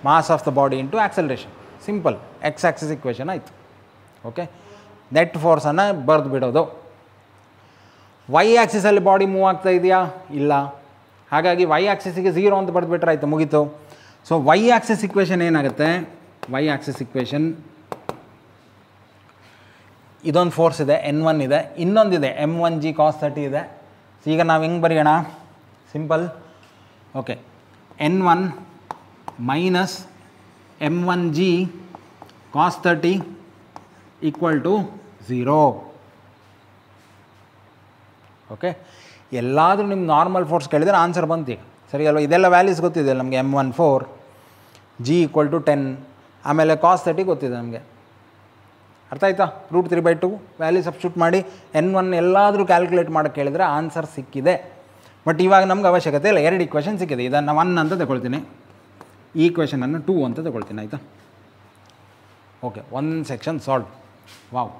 S1: mass of the body into acceleration. Simple, x axis equation ಆಯಿತು. ಓಕೆ, ನೆಟ್ ಫೋರ್ಸನ್ನು ಬರೆದು ಬಿಡೋದು. ವೈ ಆ್ಯಕ್ಸಿಸಲ್ಲಿ ಬಾಡಿ ಮೂವ್ ಆಗ್ತಾ ಇದೆಯಾ? ಇಲ್ಲ. ಹಾಗಾಗಿ ವೈ ಆ್ಯಕ್ಸಿಸಿಗೆ 0 ಅಂತ ಬರೆದುಬಿಟ್ರೆ ಆಯಿತು, ಮುಗೀತು. ಸೊ ವೈ ಆ್ಯಕ್ಸಿಸ್ ಇಕ್ವೇಷನ್ ಏನಾಗುತ್ತೆ? ವೈ ಆ್ಯಕ್ಸಿಸ್ ಇಕ್ವೇಷನ್, ಇದೊಂದು ಫೋರ್ಸ್ ಇದೆ, n1 ಇದೆ, ಇನ್ನೊಂದಿದೆ m1g cos 30 ಇದೆ. ಸೊ ಈಗ ನಾವು ಹೆಂಗೆ ಬರೆಯೋಣ? Simple. Okay, n1 minus m1g cos 30 equal to 0. Okay, ಎಲ್ಲಾದರೂ ನಿಮ್ಮ ನಾರ್ಮಲ್ ಫೋರ್ಸ್ ಕೇಳಿದರೆ ಆನ್ಸರ್ ಬಂತು ಈಗ, ಸರಿ ಅಲ್ವಾ? ಇದೆಲ್ಲ ವ್ಯಾಲ್ಯೂಸ್ ಗೊತ್ತಿದೆ ನಮಗೆ. m14 g ಈಕ್ವಲ್ ಟು 10, ಆಮೇಲೆ cos 30 ಗೊತ್ತಿದೆ ನಮಗೆ. ಅರ್ಥ ಆಯ್ತಾ? √3/2 ವ್ಯಾಲ್ಯೂ ಸಬ್ಸ್ಟಿಟ್ಯೂಟ್ ಮಾಡಿ n1 ಎಲ್ಲಾದರೂ ಕ್ಯಾಲ್ಕುಲೇಟ್ ಮಾಡೋಕ್ಕೆ ಕೇಳಿದರೆ ಆನ್ಸರ್ ಸಿಕ್ಕಿದೆ. ಬಟ್ ಇವಾಗ ನಮ್ಗೆ ಅವಶ್ಯಕತೆ ಇಲ್ಲ, 2 ಇಕ್ವೇಷನ್ ಸಿಕ್ಕಿದೆ. ಇದನ್ನು 1 ಅಂತ ತಗೊಳ್ತೀನಿ, ಈ ಇಕ್ವೇಷನನ್ನು 2 ಅಂತ ತಗೊಳ್ತೀನಿ, ಆಯಿತಾ? Okay, 1 section solve. Wow,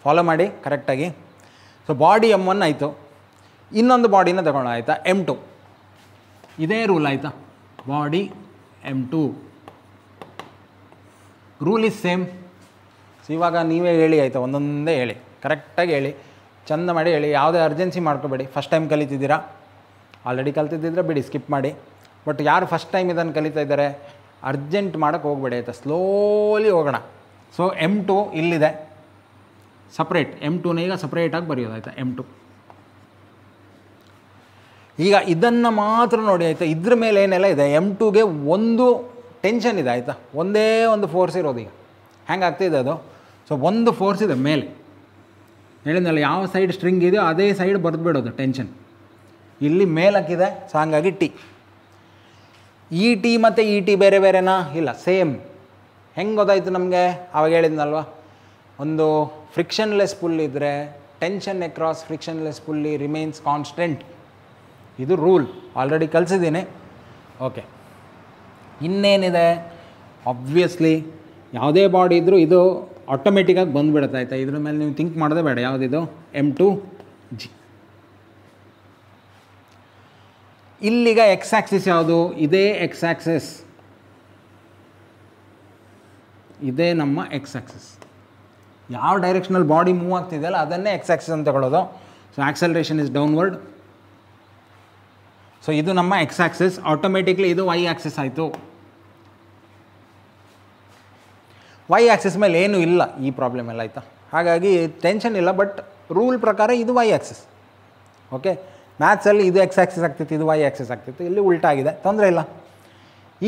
S1: follow ಮಾಡಿ ಕರೆಕ್ಟಾಗಿ. ಸೊ ಬಾಡಿ m1 ಆಯಿತು, ಇನ್ನೊಂದು ಬಾಡಿನ ತಗೊಳ್ಳೋಣ ಆಯಿತಾ, m2. ಇದೇ ರೂಲ್ ಆಯಿತಾ, body m2, rule is same. So ಇವಾಗ ನೀವೇ ಹೇಳಿ ಆಯಿತಾ, ಒಂದೊಂದೇ ಹೇಳಿ, ಕರೆಕ್ಟಾಗಿ ಹೇಳಿ, ಚೆಂದ ಮಾಡಿ ಹೇಳಿ, ಯಾವುದೇ ಅರ್ಜೆನ್ಸಿ ಮಾಡ್ಕೋಬೇಡಿ. ಫಸ್ಟ್ ಟೈಮ್ ಕಲಿತಿದ್ದೀರಾ, ಆಲ್ರೆಡಿ ಕಲ್ತಿದ್ದಿದ್ರೆ ಬಿಡಿ, ಸ್ಕಿಪ್ ಮಾಡಿ. ಬಟ್ ಯಾರು ಫಸ್ಟ್ ಟೈಮ್ ಇದನ್ನು ಕಲಿತಾ ಇದ್ದಾರೆ, ಅರ್ಜೆಂಟ್ ಮಾಡೋಕ್ಕೆ ಹೋಗಬೇಡಿ ಆಯಿತಾ, ಸ್ಲೋಲಿ ಹೋಗೋಣ. ಸೊ m2 ಇಲ್ಲಿದೆ ಸಪ್ರೇಟ್, m2ನ ಈಗ ಸಪ್ರೇಟಾಗಿ ಬರೆಯೋದು ಆಯಿತಾ, m2. ಈಗ ಇದನ್ನು ಮಾತ್ರ ನೋಡಿ ಆಯಿತಾ, ಇದ್ರ ಮೇಲೆ ಏನೆಲ್ಲ ಇದೆ, m2ಗೆ ಒಂದು ಟೆನ್ಷನ್ ಇದೆ ಆಯಿತಾ, ಒಂದೇ ಒಂದು ಫೋರ್ಸ್ ಇರೋದು. ಈಗ ಹ್ಯಾಂಗೆ ಆಗ್ತಿದೆ ಅದು? ಸೊ ಒಂದು ಫೋರ್ಸ್ ಇದೆ ಮೇಲೆ, ಹೇಳಿದ್ನಲ್ಲ ಯಾವ ಸೈಡ್ ಸ್ಟ್ರಿಂಗ್ ಇದೆಯೋ ಅದೇ ಸೈಡ್ ಬರೆದು ಬಿಡೋದು ಟೆನ್ಷನ್. ಇಲ್ಲಿ ಮೇಲಕ್ಕಿದೆ, ಸೊ ಹಾಗಾಗಿ ಟಿ. ಈ ಟಿ ಮತ್ತು ಈ ಟಿ ಬೇರೆ ಬೇರೆನಾ? ಇಲ್ಲ, ಸೇಮ್. ಹೆಂಗೆ ಗೊತ್ತಾಯಿತು ನಮಗೆ? ಆವಾಗ ಹೇಳಿದ್ನಲ್ವ, ಒಂದು ಫ್ರಿಕ್ಷನ್ಲೆಸ್ ಪುಲ್ ಇದ್ದರೆ tension across frictionless pulley remains constant. ಇದು ರೂಲ್, ಆಲ್ರೆಡಿ ಕಲಿಸಿದ್ದೀನಿ. ಓಕೆ, ಇನ್ನೇನಿದೆ? ಆಬ್ವಿಯಸ್ಲಿ ಯಾವುದೇ ಬಾಡಿ ಇದ್ದರೂ ಇದು ಆಟೋಮೆಟಿಕ್ಕಾಗಿ ಬಂದುಬಿಡುತ್ತೆ ಆಯಿತಾ. ಇದ್ರ ಮೇಲೆ ನೀವು ಥಿಂಕ್ ಮಾಡೋದೇ ಬೇಡ. ಯಾವುದಿದು? m2g. ಇಲ್ಲಿಗ ಎಕ್ಸ್ ಆ್ಯಕ್ಸಿಸ್ ಯಾವುದು? ಇದೇ ಎಕ್ಸ್ ಆ್ಯಕ್ಸಿಸ್, ಇದೇ ನಮ್ಮ ಎಕ್ಸ್ ಆ್ಯಕ್ಸಿಸ್. ಯಾವ ಡೈರೆಕ್ಷನಲ್ಲಿ ಬಾಡಿ ಮೂವ್ ಆಗ್ತಿದೆಯಲ್ಲ ಅದನ್ನೇ ಎಕ್ಸ್ ಆ್ಯಕ್ಸಿಸ್ ಅಂತ ತಗೊಳ್ಳೋದು. So acceleration is downward. So ಇದು ನಮ್ಮ ಎಕ್ಸ್ ಆ್ಯಕ್ಸಿಸ್, ಆಟೋಮೆಟಿಕ್ಲಿ ಇದು ವೈ ಆ್ಯಕ್ಸಿಸ್ ಆಯಿತು. ವೈ ಆ್ಯಕ್ಸಿಸ್ ಮೇಲೆ ಏನೂ ಇಲ್ಲ ಈ ಪ್ರಾಬ್ಲಮ್ ಎಲ್ಲ ಆಯಿತಾ, ಹಾಗಾಗಿ ಟೆನ್ಷನ್ ಇಲ್ಲ. ಬಟ್ ರೂಲ್ ಪ್ರಕಾರ ಇದು ವೈ ಆ್ಯಕ್ಸಿಸ್. ಓಕೆ, ಮ್ಯಾಥ್ಸಲ್ಲಿ ಇದು ಎಕ್ಸ್ ಆ್ಯಕ್ಸಿಸ್ ಆಗ್ತಿತ್ತು, ಇದು ವೈ ಆ್ಯಕ್ಸಿಸ್ ಆಗ್ತಿತ್ತು, ಇಲ್ಲಿ ಉಲ್ಟಾಗಿದೆ, ತೊಂದರೆ ಇಲ್ಲ.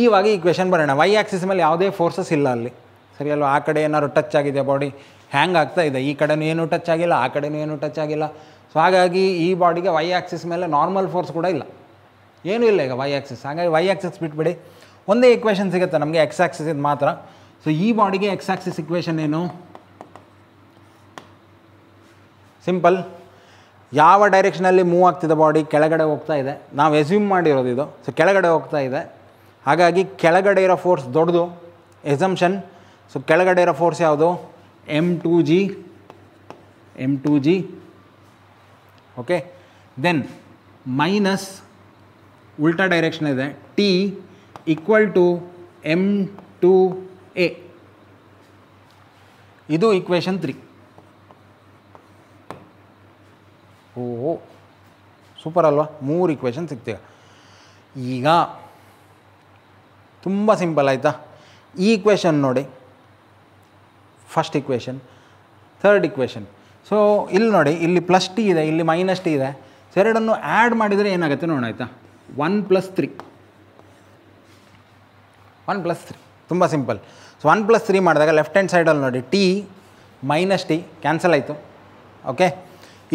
S1: ಇವಾಗ ಈ ಕ್ವೆಶನ್ ಬರೋಣ. ವೈ ಆ್ಯಕ್ಸಿಸ್ ಮೇಲೆ ಯಾವುದೇ ಫೋರ್ಸಸ್ ಇಲ್ಲ ಅಲ್ಲಿ, ಸರಿ ಅಲ್ವಾ? ಆ ಕಡೆ ಏನಾದ್ರು ಟಚ್ ಆಗಿದೆ ಬಾಡಿ, ಹ್ಯಾಂಗ್ ಆಗ್ತಾ ಇದೆ, ಈ ಕಡೆನೂ ಏನೂ ಟಚ್ ಆಗಿಲ್ಲ, ಆ ಕಡೆನೂ ಏನೂ ಟಚ್ ಆಗಿಲ್ಲ. ಸೊ ಹಾಗಾಗಿ ಈ ಬಾಡಿಗೆ ವೈ ಆ್ಯಕ್ಸಿಸ್ ಮೇಲೆ ನಾರ್ಮಲ್ ಫೋರ್ಸ್ ಕೂಡ ಇಲ್ಲ, ಏನೂ ಇಲ್ಲ ಈಗ ವೈ ಆ್ಯಕ್ಸಿಸ್. ಹಾಗಾಗಿ ವೈ ಆ್ಯಕ್ಸಿಸ್ ಬಿಟ್ಬಿಡಿ, ಒಂದೇ ಇಕ್ವೇಷನ್ ಸಿಗುತ್ತೆ ನಮಗೆ ಎಕ್ಸ್ ಆ್ಯಕ್ಸಿಸ್ ಇದು ಮಾತ್ರ. ಸೊ ಈ ಬಾಡಿಗೆ ಎಕ್ಸ್ ಆ್ಯಕ್ಸಿಸ್ ಇಕ್ವೇಷನ್ ಏನು? ಸಿಂಪಲ್. ಯಾವ ಡೈರೆಕ್ಷನಲ್ಲಿ ಮೂವ್ ಆಗ್ತಿದೆ ಬಾಡಿ? ಕೆಳಗಡೆ ಹೋಗ್ತಾ ಇದೆ. ನಾವು ಎಸ್ಯೂಮ್ ಮಾಡಿರೋದು ಇದು. ಸೊ ಕೆಳಗಡೆ ಹೋಗ್ತಾ ಇದೆ, ಹಾಗಾಗಿ ಕೆಳಗಡೆ ಇರೋ ಫೋರ್ಸ್ ದೊಡ್ಡದು, ಎಸಂಪ್ಷನ್. ಸೊ ಕೆಳಗಡೆ ಇರೋ ಫೋರ್ಸ್ ಯಾವುದು? m2g. ಓಕೆ, ದೆನ್ ಮೈನಸ್ ಉಲ್ಟಾ ಡೈರೆಕ್ಷನ್ ಇದೆ, t ಈಕ್ವಲ್ ಟು m2a. ಇದು ಇಕ್ವೇಷನ್ 3. ಓಹೋ, ಸೂಪರ್ ಅಲ್ವಾ? 3 ಇಕ್ವೇಷನ್ ಸಿಗ್ತೀವಿ. ಈಗ ತುಂಬ ಸಿಂಪಲ್ ಆಯಿತಾ? ಈ ಇಕ್ವೇಷನ್ ನೋಡಿ, first equation, third equation. So ಇಲ್ಲಿ ನೋಡಿ, ಇಲ್ಲಿ ಪ್ಲಸ್ ಟಿ ಇದೆ, ಇಲ್ಲಿ ಮೈನಸ್ ಟಿ ಇದೆ. ಸೊ ಎರಡನ್ನು ಆ್ಯಡ್ ಮಾಡಿದರೆ ಏನಾಗುತ್ತೆ ನೋಡೋಣ ಆಯಿತಾ? 1 + 3. 1 + 3 ತುಂಬ ಸಿಂಪಲ್. ಸೊ 1 + 3 ಮಾಡಿದಾಗ ಲೆಫ್ಟ್ ಹ್ಯಾಂಡ್ ಸೈಡಲ್ಲಿ ನೋಡಿ, ಟಿ ಮೈನಸ್ ಟಿ ಕ್ಯಾನ್ಸಲ್ ಆಯಿತು. ಓಕೆ,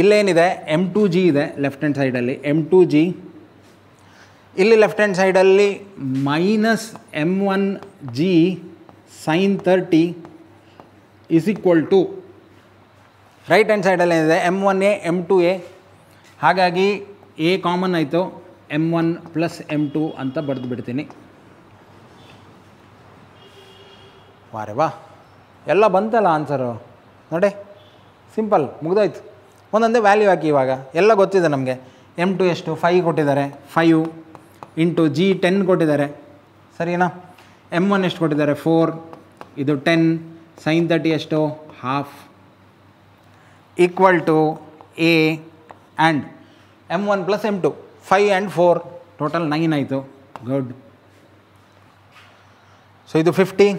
S1: ಇಲ್ಲೇನಿದೆ? m2g ಇದೆ ಲೆಫ್ಟ್ ಹ್ಯಾಂಡ್ ಸೈಡಲ್ಲಿ, m2g. ಇಲ್ಲಿ ಲೆಫ್ಟ್ ಹ್ಯಾಂಡ್ ಸೈಡಲ್ಲಿ minus m1g sin 30 is equal to, right hand ಸೈಡಲ್ಲಿ ಏನಿದೆ? m1a m2a. ಹಾಗಾಗಿ a ಕಾಮನ್ ಆಯಿತು, m1 + m2 ಅಂತ ಬರೆದು ಬಿಡ್ತೀನಿ. ವಾರೆ ವಾ, ಎಲ್ಲ ಬಂತಲ್ಲ ಆನ್ಸರು ನೋಡಿ, ಸಿಂಪಲ್, ಮುಗ್ದೋಯ್ತು. ಒಂದೊಂದೇ ವ್ಯಾಲ್ಯೂ ಹಾಕಿ. ಇವಾಗ ಎಲ್ಲ ಗೊತ್ತಿದೆ ನಮಗೆ. M2 ಎಷ್ಟು 5 ಕೊಟ್ಟಿದ್ದಾರೆ, 5 ಇಂಟು G 10 ಕೊಟ್ಟಿದ್ದಾರೆ, ಸರಿನಾ. M1 ಎಷ್ಟು ಕೊಟ್ಟಿದ್ದಾರೆ 4, ಇದು 10, sin 30 ಎಷ್ಟು half, equal to A and M1 plus M2 5 and 4 total 9 ಆಯಿತು. ಗುಡ್. ಸೊ ಇದು 50,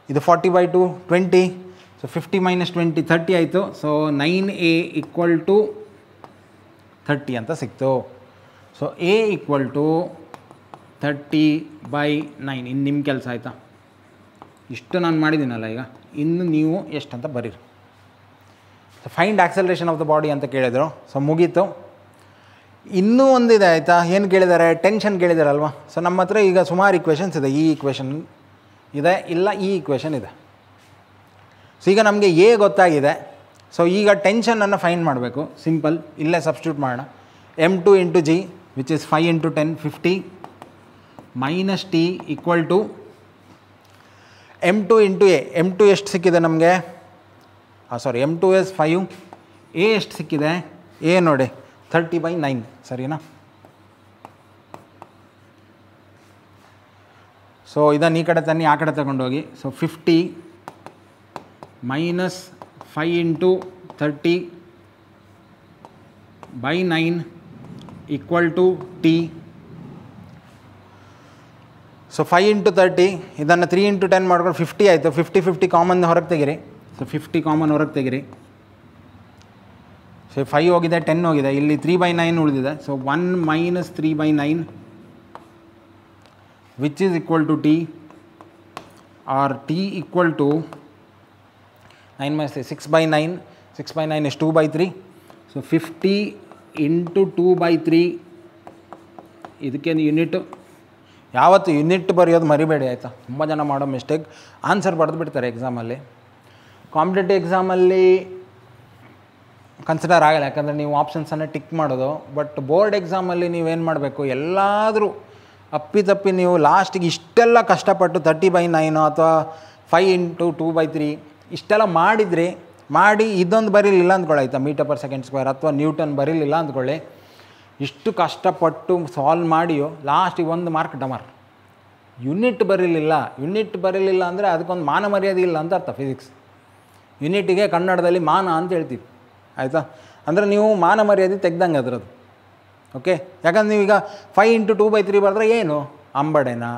S1: ಇದು 40/2 20, ಸೊ 50 - 20 30 ಆಯಿತು. ಸೊ 9A ಈಕ್ವಲ್ ಟು 30 ಅಂತ ಸಿಕ್ತು. So A equal to 30/9. ಇನ್ನು ನಿಮ್ಮ ಕೆಲಸ ಆಯಿತಾ, ಇಷ್ಟು ನಾನು ಮಾಡಿದ್ದೀನಲ್ಲ ಈಗ, ಇನ್ನು ನೀವು ಎಷ್ಟಂತ ಬರೀರಿ. So find acceleration of the body ಅಂತ ಕೇಳಿದರು. ಸೊ ಮುಗೀತು. ಇನ್ನೂ ಒಂದಿದೆ ಆಯಿತಾ, ಏನು ಕೇಳಿದ್ದಾರೆ, ಟೆನ್ಷನ್ ಕೇಳಿದಾರಲ್ವ. ಸೊ ನಮ್ಮ ಹತ್ರ ಈಗ ಸುಮಾರು ಈಕ್ವೇಷನ್ಸ್ ಇದೆ. ಈ ಈಕ್ವೇಷನ್ ಇದೆ, ಇಲ್ಲ ಈ ಈಕ್ವೇಷನ್ ಇದೆ. ಸೊ ಈಗ ನಮಗೆ ಎ ಗೊತ್ತಾಗಿದೆ. ಸೊ ಈಗ ಟೆನ್ಷನನ್ನು ಫೈಂಡ್ ಮಾಡಬೇಕು. ಸಿಂಪಲ್, ಇಲ್ಲೇ ಸಬ್ಸ್ಟಿಟ್ಯೂಟ್ ಮಾಡೋಣ. M2 into G which is 5 × 10 50 minus T equal to M2 into A. M2 ಎಷ್ಟು ಸಿಕ್ಕಿದೆ ನಮಗೆ, ಸಾರಿ M2 is 5, A ಎಷ್ಟು ಸಿಕ್ಕಿದೆ, A ನೋಡಿ 30/9, ಸರಿನಾ. ಸೊ ಇದನ್ನು ಈ ಕಡೆ ತನ್ನಿ, ಆ ಕಡೆ ತಗೊಂಡೋಗಿ. So 50 minus 5 into 30/9 equal to T. So 5 into 30, ಇದನ್ನು 3 ಇಂಟು 10 ಮಾಡ್ಕೊಂಡು 50 ಆಯಿತು. 50 ಕಾಮನ್ ಹೊರಗೆ ತೆಗಿರಿ. ಸೊ 50 ಕಾಮನ್ ಹೊರಗೆ ತೆಗಿರಿ. ಸೊ 5 ಹೋಗಿದೆ, 10 ಹೋಗಿದೆ, ಇಲ್ಲಿ 3/9 ಉಳಿದಿದೆ. So 1 minus 3/9 which is equal to T, or T equal to 9 - 3 6/9. 6/9 is 2/3. So 50 into 2/3. ಇದಕ್ಕೇನು ಯೂನಿಟ್, ಯಾವತ್ತು ಯೂನಿಟ್ ಬರೆಯೋದು ಮರಿಬೇಡಿ ಆಯಿತಾ. ತುಂಬ ಜನ ಮಾಡೋ ಮಿಸ್ಟೇಕ್, ಆನ್ಸರ್ ಬರೆದು ಬಿಡ್ತಾರೆ ಎಕ್ಸಾಮಲ್ಲಿ. ಕಾಂಪಿಟೇಟಿವ್ ಎಕ್ಸಾಮಲ್ಲಿ ಕನ್ಸಿಡರ್ ಆಗಲ್ಲ, ಯಾಕಂದರೆ ನೀವು ಆಪ್ಷನ್ಸನ್ನು ಟಿಕ್ ಮಾಡೋದು. ಬಟ್ ಬೋರ್ಡ್ ಎಕ್ಸಾಮಲ್ಲಿ ನೀವೇನು ಮಾಡಬೇಕು, ಎಲ್ಲಾದರೂ ಅಪ್ಪಿತಪ್ಪಿ ನೀವು ಲಾಸ್ಟಿಗೆ ಇಷ್ಟೆಲ್ಲ ಕಷ್ಟಪಟ್ಟು 30/9 ಅಥವಾ 5 ಇಂಟು 2/3 ಇಷ್ಟೆಲ್ಲ ಮಾಡಿ ಇದೊಂದು ಬರೀಲಿಲ್ಲ ಅಂದ್ಕೊಳ್ಳಿ ಆಯಿತಾ, ಮೀಟರ್ ಪರ್ ಸೆಕೆಂಡ್ ಸ್ಕ್ವೇರ್ ಅಥವಾ ನ್ಯೂಟನ್ ಬರೀಲಿಲ್ಲ ಅಂದ್ಕೊಳ್ಳಿ. ಇಷ್ಟು ಕಷ್ಟಪಟ್ಟು ಸಾಲ್ವ್ ಮಾಡಿಯೋ ಲಾಸ್ಟಿಗೆ 1 ಮಾರ್ಕ್ ಡಮರ್. ಯೂನಿಟ್ ಬರೀಲಿಲ್ಲ ಅಂದರೆ ಅದಕ್ಕೊಂದು ಮಾನ ಮರ್ಯಾದೆ ಇಲ್ಲ ಅಂತ ಅರ್ಥ. ಫಿಸಿಕ್ಸ್ ಯೂನಿಟಿಗೆ ಕನ್ನಡದಲ್ಲಿ ಮಾನ ಅಂತ ಹೇಳ್ತೀವಿ ಆಯಿತಾ. ಅಂದರೆ ನೀವು ಮಾನ ಮರ್ಯಾದೆ ತೆಗ್ದಂಗೆ ಅದರದ್ದು. ಓಕೆ, ಯಾಕಂದ್ರೆ ನೀವೀಗ 5 ಇಂಟು 2/3 ಬರೆದ್ರೆ ಏನು, ಅಂಬಡೆನಾ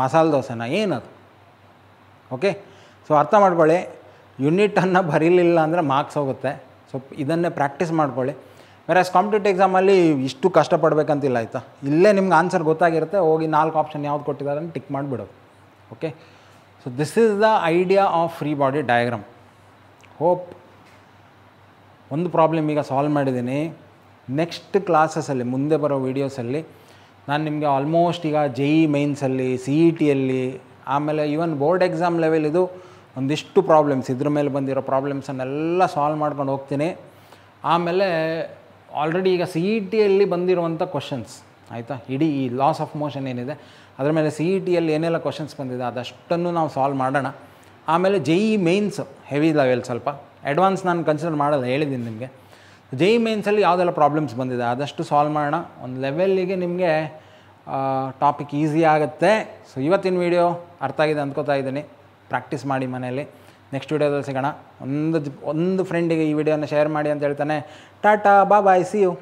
S1: ಮಸಾಲೆ ದೋಸೆನಾ ಏನದು. ಓಕೆ, ಸೊ ಅರ್ಥ ಮಾಡ್ಕೊಳ್ಳಿ, ಯೂನಿಟನ್ನು ಬರೀಲಿಲ್ಲ ಅಂದರೆ ಮಾರ್ಕ್ಸ್ ಹೋಗುತ್ತೆ. ಸೊ ಇದನ್ನೇ ಪ್ರಾಕ್ಟೀಸ್ ಮಾಡ್ಕೊಳ್ಳಿ. ವೆರಾಸ್ ಕಾಂಪಿಟೇಟಿವ್ ಎಕ್ಸಾಮಲ್ಲಿ ಇಷ್ಟು ಕಷ್ಟಪಡಬೇಕಂತಿಲ್ಲ ಆಯಿತಾ. ಇಲ್ಲೇ ನಿಮ್ಗೆ ಆನ್ಸರ್ ಗೊತ್ತಾಗಿರುತ್ತೆ, ಹೋಗಿ 4 ಆಪ್ಷನ್ ಯಾವ್ದು ಕೊಟ್ಟಿದ್ದಾರೆ ಅಂತ ಟಿಕ್ ಮಾಡಿಬಿಡೋದು. Okay, so this is the idea of free body diagram. Hope ಒಂದು ಪ್ರಾಬ್ಲಮ್ ಈಗ ಸಾಲ್ವ್ ಮಾಡಿದ್ದೀನಿ. ನೆಕ್ಸ್ಟ್ ಕ್ಲಾಸಸಲ್ಲಿ, ಮುಂದೆ ಬರೋ ವೀಡಿಯೋಸಲ್ಲಿ ನಾನು ನಿಮಗೆ ಆಲ್ಮೋಸ್ಟ್ ಈಗ JEE ಮೈನ್ಸಲ್ಲಿ, CETಯಲ್ಲಿ, ಆಮೇಲೆ ಈವನ್ ಬೋರ್ಡ್ ಎಕ್ಸಾಮ್ ಲೆವೆಲ್ ಇದು ಒಂದಿಷ್ಟು ಪ್ರಾಬ್ಲಮ್ಸ್, ಇದ್ರ ಮೇಲೆ ಬಂದಿರೋ ಪ್ರಾಬ್ಲಮ್ಸನ್ನೆಲ್ಲ ಸಾಲ್ವ್ ಮಾಡ್ಕೊಂಡು ಹೋಗ್ತೀನಿ. ಆಮೇಲೆ ಆಲ್ರೆಡಿ ಈಗ CETಯಲ್ಲಿ ಬಂದಿರುವಂಥ ಕ್ವಶನ್ಸ್ ಆಯಿತಾ, ಇಡೀ ಈ ಲಾಸ್ ಆಫ್ ಮೋಷನ್ ಏನಿದೆ ಅದರ ಮೇಲೆ CETಯಲ್ಲಿ ಏನೆಲ್ಲ ಕ್ವಶನ್ಸ್ ಬಂದಿದೆ ಅದಷ್ಟನ್ನು ನಾವು ಸಾಲ್ವ್ ಮಾಡೋಣ. ಆಮೇಲೆ JEE ಮೈನ್ಸ್ ಹೆವಿ ಲೆವೆಲ್, ಸ್ವಲ್ಪ ಅಡ್ವಾನ್ಸ್ ನಾನು ಕನ್ಸಿಡರ್ ಮಾಡಲ್ಲ, ಹೇಳಿದ್ದೀನಿ ನಿಮಗೆ. JEE ಮೈನ್ಸಲ್ಲಿ ಯಾವುದೆಲ್ಲ ಪ್ರಾಬ್ಲಮ್ಸ್ ಬಂದಿದೆ ಅದಷ್ಟು ಸಾಲ್ವ್ ಮಾಡೋಣ. ಒಂದು ಲೆವೆಲ್ಲಿಗೆ ನಿಮಗೆ ಟಾಪಿಕ್ ಈಸಿ ಆಗುತ್ತೆ. ಸೊ ಇವತ್ತಿನ ವೀಡಿಯೋ ಅರ್ಥ ಆಗಿದೆ ಅಂದ್ಕೋತಾ ಇದ್ದೀನಿ. ಪ್ರಾಕ್ಟೀಸ್ ಮಾಡಿ ಮನೆಯಲ್ಲಿ. ನೆಕ್ಸ್ಟ್ ವೀಡಿಯೋದಲ್ಲಿ ಸಿಗೋಣ. ಒಂದು ಫ್ರೆಂಡಿಗೆ ಈ ವಿಡಿಯೋನ ಶೇರ್ ಮಾಡಿ ಅಂತ ಹೇಳ್ತಾನೆ. ಟಾಟಾ, ಬಾಯ್, ಸಿ ಯು.